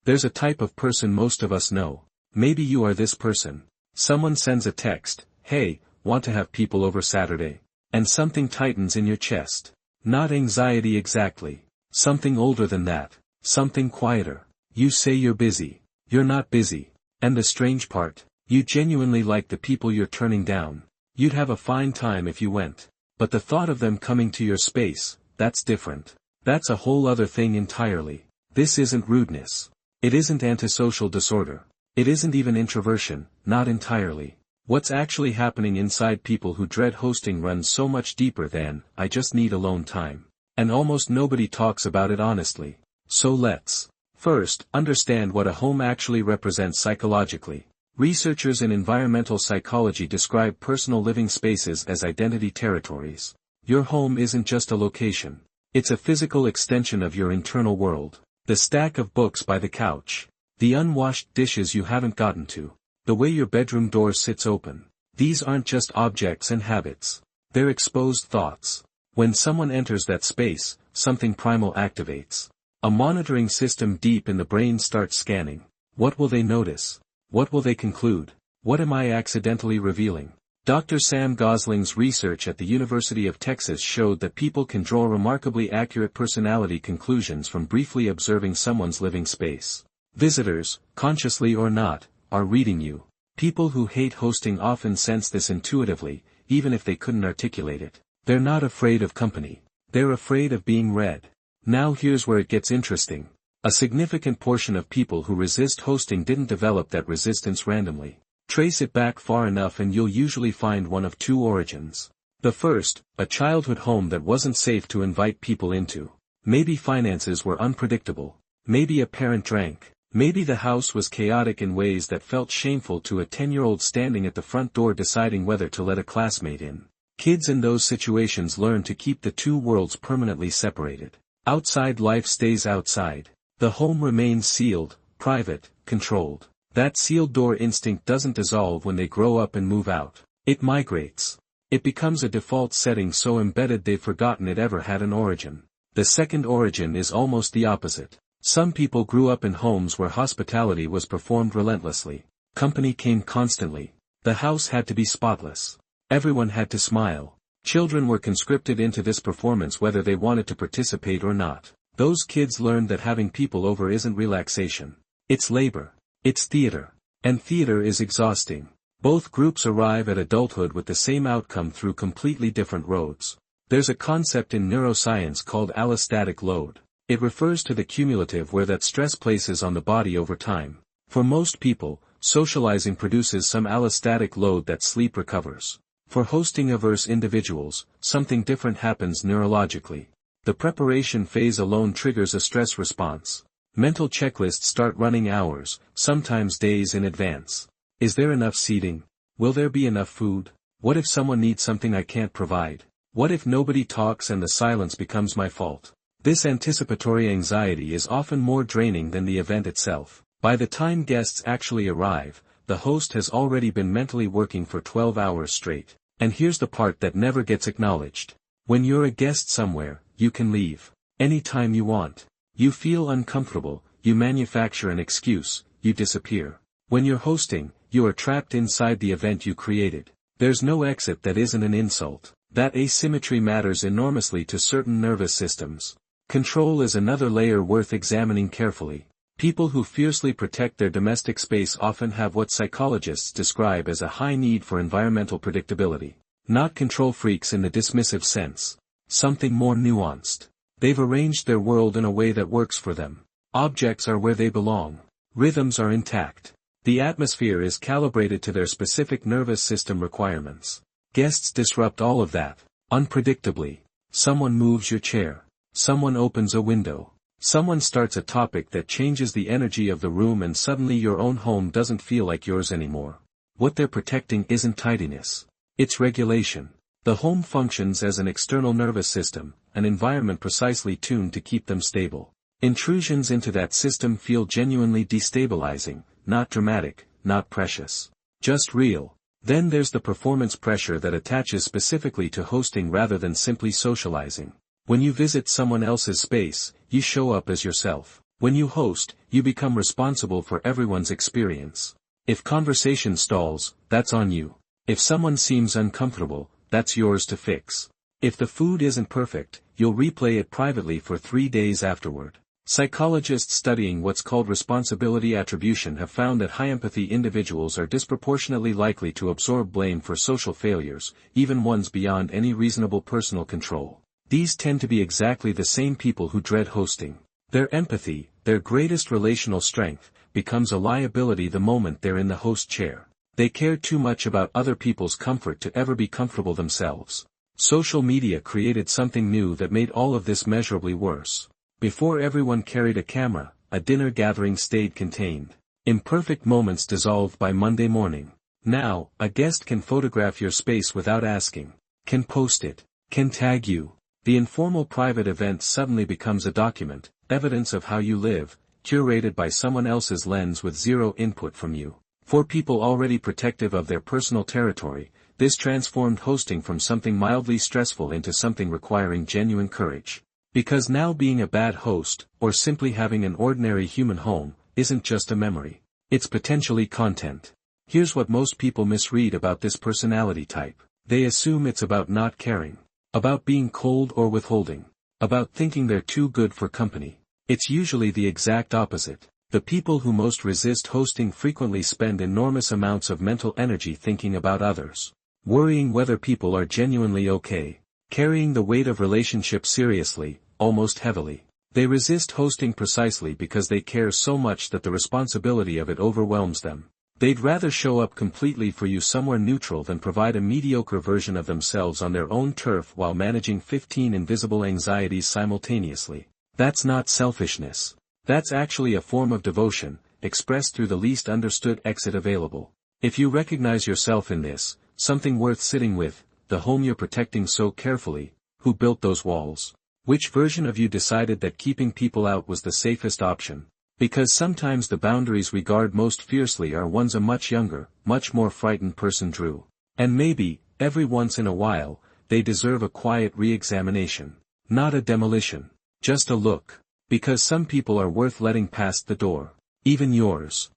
There's a type of person most of us know. Maybe you are this person. Someone sends a text, "Hey, want to have people over Saturday?" And something tightens in your chest. Not anxiety exactly. Something older than that. Something quieter. You say you're busy. You're not busy. And the strange part, you genuinely like the people you're turning down. You'd have a fine time if you went. But the thought of them coming to your space, that's different. That's a whole other thing entirely. This isn't rudeness. It isn't antisocial disorder. It isn't even introversion, not entirely. What's actually happening inside people who dread hosting runs so much deeper than, "I just need alone time." And almost nobody talks about it honestly. So let's first understand what a home actually represents psychologically. Researchers in environmental psychology describe personal living spaces as identity territories. Your home isn't just a location. It's a physical extension of your internal world. The stack of books by the couch. The unwashed dishes you haven't gotten to. The way your bedroom door sits open. These aren't just objects and habits. They're exposed thoughts. When someone enters that space, something primal activates. A monitoring system deep in the brain starts scanning. What will they notice? What will they conclude? What am I accidentally revealing? Dr. Sam Gosling's research at the University of Texas showed that people can draw remarkably accurate personality conclusions from briefly observing someone's living space. Visitors, consciously or not, are reading you. People who hate hosting often sense this intuitively, even if they couldn't articulate it. They're not afraid of company. They're afraid of being read. Now here's where it gets interesting. A significant portion of people who resist hosting didn't develop that resistance randomly. Trace it back far enough and you'll usually find one of two origins. The first, a childhood home that wasn't safe to invite people into. Maybe finances were unpredictable. Maybe a parent drank. Maybe the house was chaotic in ways that felt shameful to a 10-year-old standing at the front door deciding whether to let a classmate in. Kids in those situations learn to keep the two worlds permanently separated. Outside life stays outside. The home remains sealed, private, controlled. That sealed door instinct doesn't dissolve when they grow up and move out. It migrates. It becomes a default setting so embedded they've forgotten it ever had an origin. The second origin is almost the opposite. Some people grew up in homes where hospitality was performed relentlessly. Company came constantly. The house had to be spotless. Everyone had to smile. Children were conscripted into this performance whether they wanted to participate or not. Those kids learned that having people over isn't relaxation. It's labor. It's theater. And theater is exhausting. Both groups arrive at adulthood with the same outcome through completely different roads. There's a concept in neuroscience called allostatic load. It refers to the cumulative wear that stress places on the body over time. For most people, socializing produces some allostatic load that sleep recovers. For hosting-averse individuals, something different happens neurologically. The preparation phase alone triggers a stress response. Mental checklists start running hours, sometimes days in advance. Is there enough seating? Will there be enough food? What if someone needs something I can't provide? What if nobody talks and the silence becomes my fault? This anticipatory anxiety is often more draining than the event itself. By the time guests actually arrive, the host has already been mentally working for 12 hours straight. And here's the part that never gets acknowledged. When you're a guest somewhere, you can leave. Anytime you want. You feel uncomfortable, you manufacture an excuse, you disappear. When you're hosting, you are trapped inside the event you created. There's no exit that isn't an insult. That asymmetry matters enormously to certain nervous systems. Control is another layer worth examining carefully. People who fiercely protect their domestic space often have what psychologists describe as a high need for environmental predictability. Not control freaks in the dismissive sense. Something more nuanced. They've arranged their world in a way that works for them. Objects are where they belong. Rhythms are intact. The atmosphere is calibrated to their specific nervous system requirements. Guests disrupt all of that. Unpredictably. Someone moves your chair. Someone opens a window. Someone starts a topic that changes the energy of the room and suddenly your own home doesn't feel like yours anymore. What they're protecting isn't tidiness. It's regulation. The home functions as an external nervous system, an environment precisely tuned to keep them stable. Intrusions into that system feel genuinely destabilizing, not dramatic, not precious. Just real. Then there's the performance pressure that attaches specifically to hosting rather than simply socializing. When you visit someone else's space, you show up as yourself. When you host, you become responsible for everyone's experience. If conversation stalls, that's on you. If someone seems uncomfortable, that's yours to fix. If the food isn't perfect, you'll replay it privately for 3 days afterward. Psychologists studying what's called responsibility attribution have found that high-empathy individuals are disproportionately likely to absorb blame for social failures, even ones beyond any reasonable personal control. These tend to be exactly the same people who dread hosting. Their empathy, their greatest relational strength, becomes a liability the moment they're in the host chair. They care too much about other people's comfort to ever be comfortable themselves. Social media created something new that made all of this measurably worse. Before everyone carried a camera, a dinner gathering stayed contained. Imperfect moments dissolved by Monday morning. Now, a guest can photograph your space without asking, can post it, can tag you. The informal private event suddenly becomes a document, evidence of how you live, curated by someone else's lens with zero input from you. For people already protective of their personal territory, this transformed hosting from something mildly stressful into something requiring genuine courage. Because now being a bad host, or simply having an ordinary human home, isn't just a memory. It's potentially content. Here's what most people misread about this personality type. They assume it's about not caring. About being cold or withholding. About thinking they're too good for company. It's usually the exact opposite. The people who most resist hosting frequently spend enormous amounts of mental energy thinking about others. Worrying whether people are genuinely okay. Carrying the weight of relationships seriously, almost heavily. They resist hosting precisely because they care so much that the responsibility of it overwhelms them. They'd rather show up completely for you somewhere neutral than provide a mediocre version of themselves on their own turf while managing 15 invisible anxieties simultaneously. That's not selfishness. That's actually a form of devotion, expressed through the least understood exit available. If you recognize yourself in this, something worth sitting with, the home you're protecting so carefully, who built those walls? Which version of you decided that keeping people out was the safest option? Because sometimes the boundaries we guard most fiercely are ones a much younger, much more frightened person drew. And maybe, every once in a while, they deserve a quiet re-examination. Not a demolition. Just a look. Because some people are worth letting past the door. Even yours.